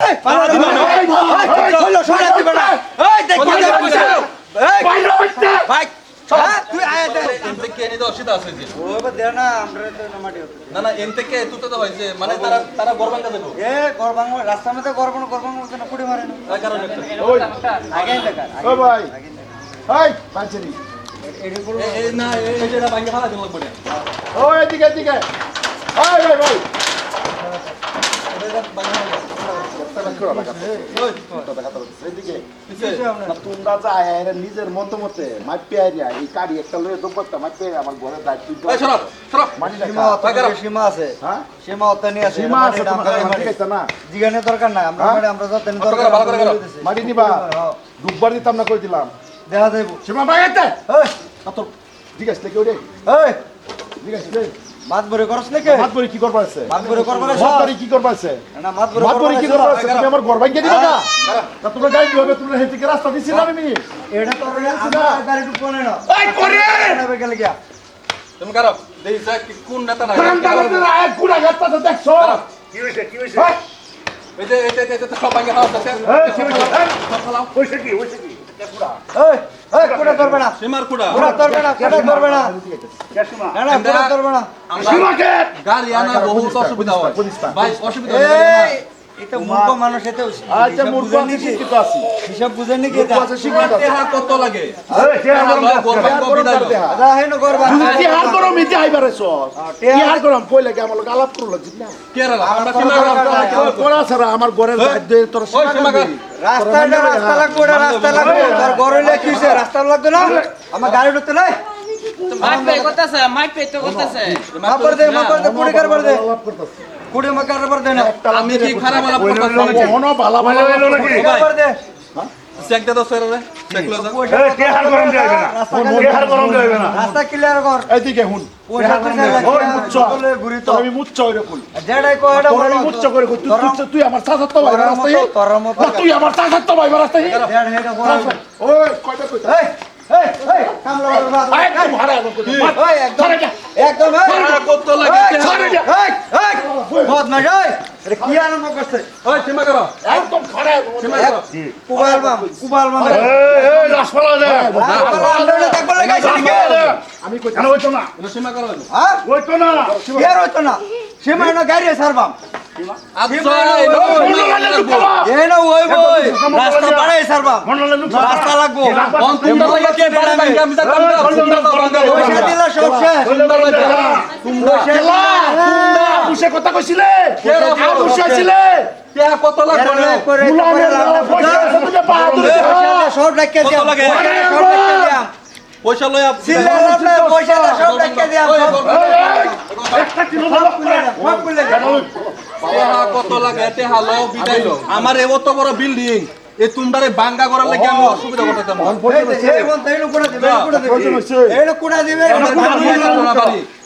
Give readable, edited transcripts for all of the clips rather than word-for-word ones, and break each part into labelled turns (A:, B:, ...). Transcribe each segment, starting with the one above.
A: এই পালা দিবা না এই কইলো সরা দিবা না এই দেখ এই বাইরে হইতে ভাই তুই আয় দে
B: এনতে কে নি তো অসুবিধা আছে যে
A: ও বা দে না আমরা তো মাটি হচ্ছে
B: না না এনতে কে তুই তো হইছে মানে তারা গরবাঙ্গা দেবো
A: এ গরবাং রাস্তা মধ্যে গরবাং কেন কুড়ি মারে না
B: তার কারণে
C: ওই
A: আগে দেখা
C: ও ভাই এই বাঁচেনি
B: এই না এই যেটা ভাঙ্গা ফালা দিন লাগবে
C: ওই এদিকে এদিকে ওই ভাই ভাই তোমরা যা এরা নিজের মতো মতে মাপে আইয়া এই কাড়ি একটা লয়ে দোপট্টা মাপে আমার ঘরে দায়িত্ব
B: এই সরো সরো
C: মাটি
A: সীমা
C: রাখা
A: সীমা আছে
C: হ্যাঁ
A: সীমা অতনি আছে
C: সীমা আছে তোমার মাটি খাইতা না
A: জিগানে দরকার না আমরা আমরা যতনি
B: ভালো
A: দরকার
B: করে গেল
C: মাটি নিবা ডুববার দিতাম না কই দিলাম
A: দেখা দেব
C: সীমা বাইতে
A: এই
C: কত জিজ্ঞাস লেকে ওরে
A: এই
C: জিজ্ঞাস লে
A: মাত বরে করছ নাকি
C: মাত বড়ি কি করবা আছে
A: মাত বরে করবা
C: মাত বড়ি কি করবা আছে
A: না মাত বরে
C: মাত বড়ি কি করবা আছে তুমি আমার ঘর ভাঙিয়ে দিবা না তা তোমরা গাড়ি দিবে তোমরা হেতিকে রাস্তা দিছিস না আমি
A: এটা তো আমরা গাড়ি ঢুকনে না
C: এই করে
A: না গেল গিয়া
B: তুমি কারো দেইছা কি কোন নেতা না
C: কান্দালের এক গুড়া গাছটা দেখছো
D: কি হইছে
B: এই যে সব ভাঙ্গা ফালা আছে
C: এই কি হইছে
D: হইছে কি
A: এই এই কোড়া ধরবে না
B: সীমার কুড়া
A: কোড়া ধরবে না কোড়া ধরবে না
D: কেসমা
A: না না কোড়া ধরবে না
C: সীমাকে
B: গাড়ি আনা বহুত অসুবিধা হয় ভাই অসুবিধা
A: এই এটা মূর্খ মানুষ এতে
C: আচ্ছা মূর্খ আমি শিক্ষিত আছি
A: হিসাব বুঝেন নাকি এটা
C: আছে শিক্ষিত আছে
B: টাকা কত লাগে
D: এই কে আমার
B: গরবাঙ্গা বিদায়
A: এটা হেন করবা
C: কি হার করো মিতে আইবারেছ কি হার করো কই লাগে আমার লগে আলাপ করলো জিত না
B: কে রে আমরা সীমা
C: কোরা সারা আমার ঘরের দায়িত্ব তোর
B: ওই সীমা কর
A: রাস্তা লাগবে ওটা রাস্তা লাগবে তোর ঘরে লেখিছে রাস্তা লাগবে না আমার গাড়ি ঢুকতে নাই
E: মাইক পে করতেছে মাইক পে তো করতেছে
A: মাপর দে কুড়ি কারবার দে
C: আলাপ করতেছি
A: কুড়ি মা কারবার দে না
B: আমি কি খারাপ আলাপ করতেছি
C: মনো ভালো ভালো
D: নাকি
A: কারবার দে
B: চেক দে তো স্যার রে চেক লো যা
D: এই কে হার গরম যাইবে না কে হার গরম যাইবে না
A: রাস্তা ক্লিয়ার কর
C: এইদিকে হুন
A: পয়সা তো
C: ওই মুচ্চ
A: বলে ঘুরি তো
C: আমি মুচ্চ করে কই
A: যেটাই কয় এটা
C: তোর আমি মুচ্চ করে কই তুই আমার সাথে তো ভাই রাস্তায়
A: তোর মত
C: তুই আমার সাথে তো ভাই রাস্তায়
A: দেড় হেটা বড়
C: ওই কয়টা কই
A: এই এই এই কামলা বাবা
C: একদম হারা
A: ওই একদম একদম
B: কত লাগে
A: এই এই বহুত মজা আরে কি আরম্ভ করছে
B: ওই সীমা করো
C: একদম খারা
B: সীমা করো
A: কুবাল বাম
D: এই রাসপালা দে
A: আন্ডারে দেখব লাগাইছে নাকি
C: আমি কই
D: কেন হইতো না
B: সীমা করো
A: হ্যাঁ
D: হইতো না
A: কি আর হইতো না সীমানা গাড়ি সারবাম
B: আচ্ছা
A: এই না ওই বই রাস্তা পাড়াই সারবাম
D: মন্ডলে নুকসান
A: রাস্তা লাগবো
B: কোন তোমরা লাগে কে বাড়ি ভাঙ্গা আমি জানতাম না তোমরা তো ভাঙ্গা
A: পয়সা দিলা সব শেষ
B: তোমরা
C: খেলা তোমরা বুঝে কথা কইছিলে বুঝে ছিলে
B: কে কত লাগবে
A: সব রাখিয়ে দিও
B: কত লাগে?
A: সব রাখিয়ে দিও
B: পয়সা লই আপ
A: সিলে লাগলে পয়সা সব রাখিয়ে দিও
D: একটা কিলো ভালো
A: সব খুলে দাও
B: তেহা কত লাগে তেহা লো বিদায় লো আমার এত বড় বিল্ডিং এ তোমরারে ভাঙ্গা করার লাগি আমি অসুবিধা করতেতাম
A: এই মন তাইলো কোনা দিবে কোনা দিবে এই কোনা দিবে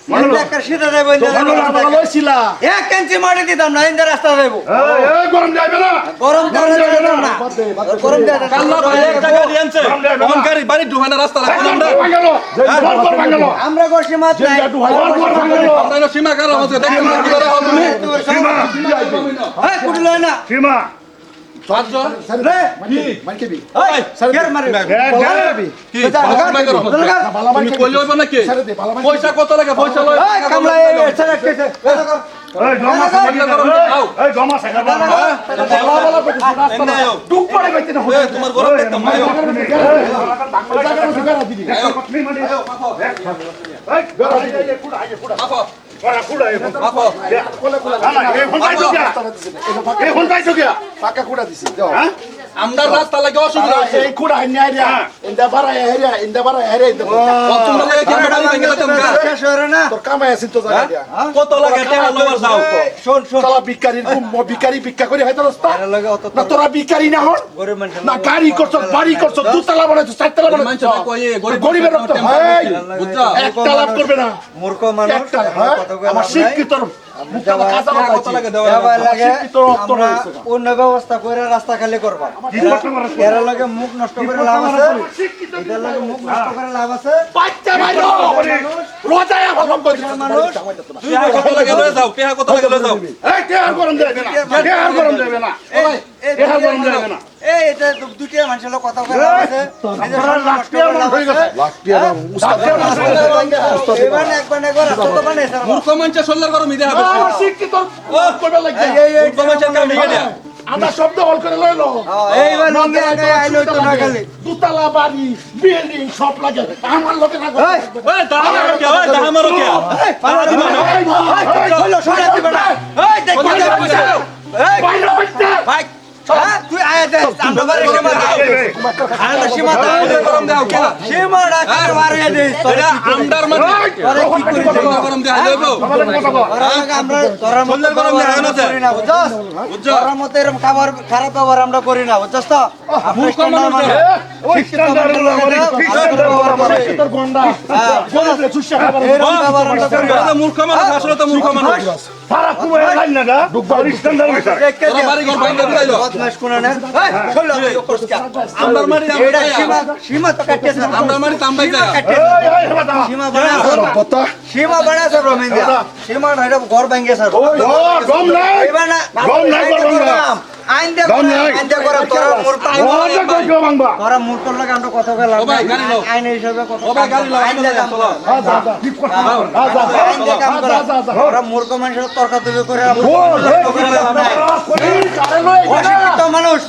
B: বাড়ি
A: একটা সিধা দেব
C: লইছিলা
A: এক ইঞ্চি মাটি দিতাম না ইন্দা রাস্তা দেব
C: এই গরম যাইবে না
A: গরম দিতাম না গরম দিতাম
B: কাল্লা ভাই এক টাকা দিয়েছে কোন গাড়ি বাড়ি ঢুহানা রাস্তা লাগবে না
A: আমরা করছি মাছ নাই
B: আমরা সীমা কারো আছে দেখুন কি করে হও তুমি
A: এই কুটি লয় না
D: সীমা
B: পাঁচজন
A: রে
C: কি মাইকেবি
A: এই কের মারে
B: কি সীমা করো তুমি কইলে হইব নাকি পয়সা কত লাগে পয়সা লই
A: এই কামলা এই ছেড়ে কেছে
D: এই জমা এই জমা সাইডা
C: ডুব পড়ে গইতে না
B: এ তোমার গরম দেখতাম না মাফো মাফো
C: পাকা কুড়া দিছি
B: আমরা রাস্তা লাগে অসুবিধা আছে
C: এই কুড়া হাইয়া ইন্দা বারা হেরিয়া ইন্দা বারা হেরিয়া
B: তোমরা লাগে কি বাড়ি ভেঙে দিতাম গা
A: শেষ হরে না
C: তোর কামাই আছে তো জায়গা দিয়া
B: কত লাগে টাকা লবার দাও
A: শোন শোন
C: শালা ভিখারির ভিখারি ভিক্ষা করে হয়তো রাস্তা
A: আরে লাগে অত
C: না তোরা ভিখারি না হন
A: গরিব মানুষ
C: না গাড়ি করছ বাড়ি করছ দুতলা বানাইছ চারতলা বানাইছ
B: মানুষ কই
C: গরিবের রক্ত এই
B: বুঝছো
C: একটা লাভ করবে না
A: মূর্খ মানুষ
C: একটা আমার শিক্ষিত
B: কত লাগে দেওয়া
A: দেওয়া লাগে
C: শিক্ষিত রক্ত
A: আমরা
C: রয়েছে
A: অন্য ব্যবস্থা করে রাস্তা খালি করবা এর লাগে মুখ নষ্ট করে লাভ আছে এটার লাগে মুখ নষ্ট করে লাভ আছে
C: বাচ্চা ভাই রোজায় ভালো করে
A: মানুষ
B: কত লাগে লয়ে যাও টাকা কত লাগে লয়ে যাও
C: এই কে আর গরম দেবে না কে আর গরম দেবে না
D: এটা গরম লাগে না
A: এই এটা দুটিয়া মানুষের লোক কথা বলা আছে নিজের সম্মান নষ্ট করে লাভ আছে
C: লাখটিয়া উস্তাদ
A: এবার একবার তো বানাই স্যার
B: মূর্খ মানুষের শরীরের গরম ইদে হবে
D: আমার শিক্ষিত কইবা লাগে
B: মূর্খ মানুষের কাম নিয়ে দেয়া
D: আমরা শব্দ হল করে লইলো
A: এইবার নিয়ে আইলো তো না খালি
D: দুতলা বাড়ি বিল্ডিং সব লাগে আমার লোকে না
A: এই
B: ওই দাহামারো কে ওই দাহামারো কে পালা দিবা না
A: হলো শোনা দিবে না এই দেখ এই
D: বাইরে হইতে
A: ভাই হ্যাঁ তুই আয়া দে আমরা বারে সীমা আমরা সীমা
B: গরম দাও কে
A: সীমা রাখতে বারে দে
B: এটা আমদার মানে
A: তোরা কি করি
B: গরম দেয়া যাবে
A: আমরা তোরা মত
B: গরম দেয়া না
A: করি না বুঝছস তোরা মত এরকম খাবার খারাপ ব্যবহার আমরা করি না বুঝছস তো আমরা স্ট্যান্ডার্ড মানে
D: তোর গন্ডা বলে চুষা খাবার
A: এরকম ব্যবহার আমরা করি না
B: মূর্খ মানুষ আসলে তো মূর্খ মানুষ
D: সারা কুমে লাইন না গা দুবার স্ট্যান্ডার্ড হইছে
B: তোরা বাড়ি ঘর ভাঙতে দিলাইলো
A: বদমাশ কোনা না এই চলো
B: আমদার মারি
A: এটা সীমা তো কাটতেছ না
B: আমদার মারি তামবাই যায়
D: এই এই বাবা
A: সীমা বানা সীমা বানা সব রমেন্দ্র সীমা না এটা ঘর ভাঙে স্যার
D: ও গম নাই
A: এবার না
D: গম নাই গম
A: আইন দে করে তোরা মূর্খ
D: কই গো বাংবা
A: তোরা মূর্খ লাগে আমরা কথা বলা
B: ও ভাই, গাড়ি নাও।
A: আইন হিসাবে কথা
B: ও ভাই, গাড়ি নাও,
A: আইন দে কাম
B: চলো।
A: কর
D: যা যা ঠিক কথা
A: আইন দে কাম কর তোরা মূর্খ মানুষের তর্ক তুই করে আমরা অশিক্ষিত মানুষ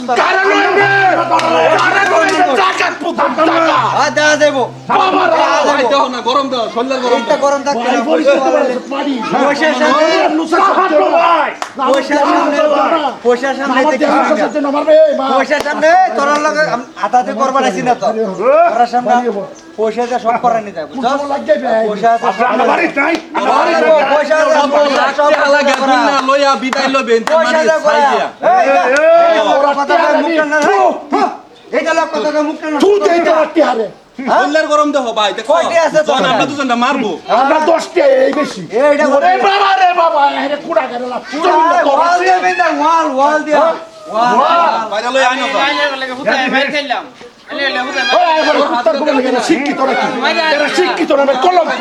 A: দেওয়া দেবো
B: ভাই দাও না গরম দাও শরীরের গরম
A: এইটা গরম থাকবে না পয়সার সামনে পয়সার সামনে পয়সার সামনে তোরার লগে আতাতে করবা নাইছি না তো তোরার সামনে পয়সা দিয়ে সব করা নিতে পয়সা পয়সা সব
B: লাগা না লইয়া বিদায় লবেন
A: পয়সা দিয়ে করা এইটা লোক কথা মুখটা না
B: শরীরের গরম দেহ ভাই দেখো
A: কয়টি আছে তো?
B: জন আমরা দুজনটা মারবো
D: আমরা 10 টা এই বেশি
A: এইটা
D: ওরে বাবা রে বাবা এরে কুড়া করে লাভ
A: ওয়াল দিয়ে বেঁধে ওয়াল দিয়ে ওয়াল
B: বাইরে লই আইনো তো
E: আইনের লাগে হুতায় মার খেললাম আইনের লাগে হুতায়
D: শিক্ষিত নাকি এরা শিক্ষিত না কলঙ্ক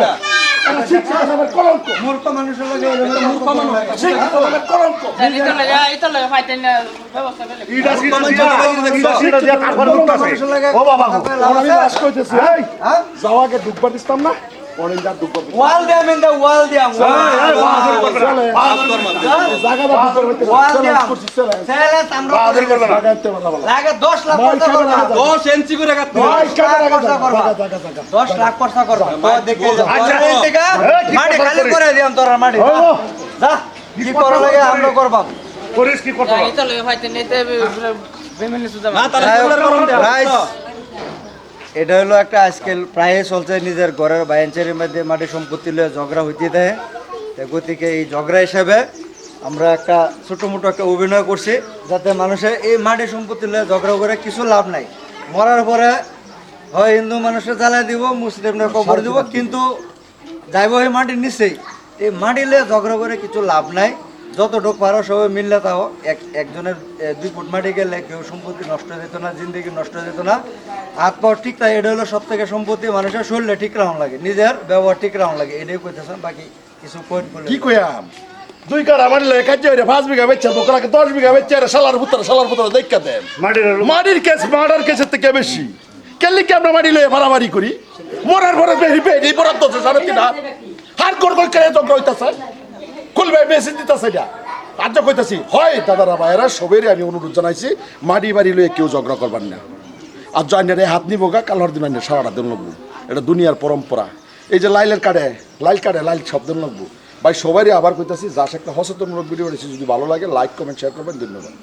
D: এরা শিক্ষিত না কলঙ্ক
A: মূর্খ মানুষের লাগে মূর্খ মানুষ
D: শিক্ষিত না কলঙ্ক
E: এটা লাগে ফাইতেন না ব্যবস্থা করে
D: ইডা দিয়া তারপর উঠতাছে ও বাবা আমি বাস কইতেছি এই যাওয়াকে ঢুকবার দিতাম না অনেকটা ঢুকবার
A: ওয়াল দিয়ে বেঁধে ওয়াল দিয়া
D: জায়গাটা ঢুকবার হইতে
A: ওয়াল দিয়া ছেলে আমরা
D: জায়গাতে বলা
A: লাগে 10 লাখ খরচা করবা
B: 10 ইঞ্চি করে কাটতে
D: ভাই
A: লাখ খরচা করবা 10 লাখ খরচা করবা তো দেখে মাটি খালি করে দিয়াম তোরা মাটি যা কি করা লাগে আমরা করবা
D: করিস কি করতে
E: এটা লাগে ফাইতেন এতে ফ্যামিলি সুদা
B: না তার শরীরের গরম দেহ
A: এটা হলো একটা আজকাল প্রায় চলছে নিজের ঘরের বাইঞ্চের মধ্যে মাটি সম্পত্তি লয়ে ঝগড়া হইতে দেয় গতিকে এই ঝগড়া হিসাবে আমরা একটা ছোটো মোটো একটা অভিনয় করছি যাতে মানুষের এই মাটি সম্পত্তি লয়ে ঝগড়া করে কিছু লাভ নাই মরার পরে হয় হিন্দু মানুষের জ্বালাই দিব মুসলিমরা কবর দিব কিন্তু যাইব এই মাটির নিচেই এই মাটি লয়ে ঝগড়া করে কিছু লাভ নাই যতটুকু পারো সবাই মিললে তাও একজনের 2 ফুট মাটি গেলে কেউ সম্পত্তি নষ্ট হয়ে যেত না জিন্দগি নষ্ট হয়ে যেত না হাত পাওয়ার ঠিক তাই এটা হলো সব থেকে সম্পত্তি মানুষের শরীরে ঠিক রাখুন লাগে নিজের ব্যবহার ঠিক রাখুন লাগে এটাই কইতেছেন বাকি কিছু কইট বলে
C: কি কইয়াম 2 কার আমার লেখা যে 5 বিঘা বেচছে বকরাকে 10 বিঘা বেচছে শালার পুত্র দেখা দেন মাটির কেস মার্ডার কেসের থেকে বেশি কেলি কি আমরা মাটি লয়ে মারামারি করি মরার পরে বেরি বরাদ্দ আছে সারা তিনা হার কর করে তো কইতাছে খুলবে বেশি দিতেছে না আজ কইতাছি হয় দাদারা ভাইরা সবেরই আমি অনুরোধ জানাইছি মাটি বাড়ি লয়ে কেউ ঝগড়া করবার না আর জয়নের হাত নিব গা কালহর দিন আইনে সারাটা দিন লাগবো এটা দুনিয়ার পরম্পরা এই যে লাইল শব্দ লাগবো ভাই সবারই আবার কইতাছি যা একটা সচেতনমূলক ভিডিও যদি ভালো লাগে লাইক কমেন্ট শেয়ার করবেন ধন্যবাদ।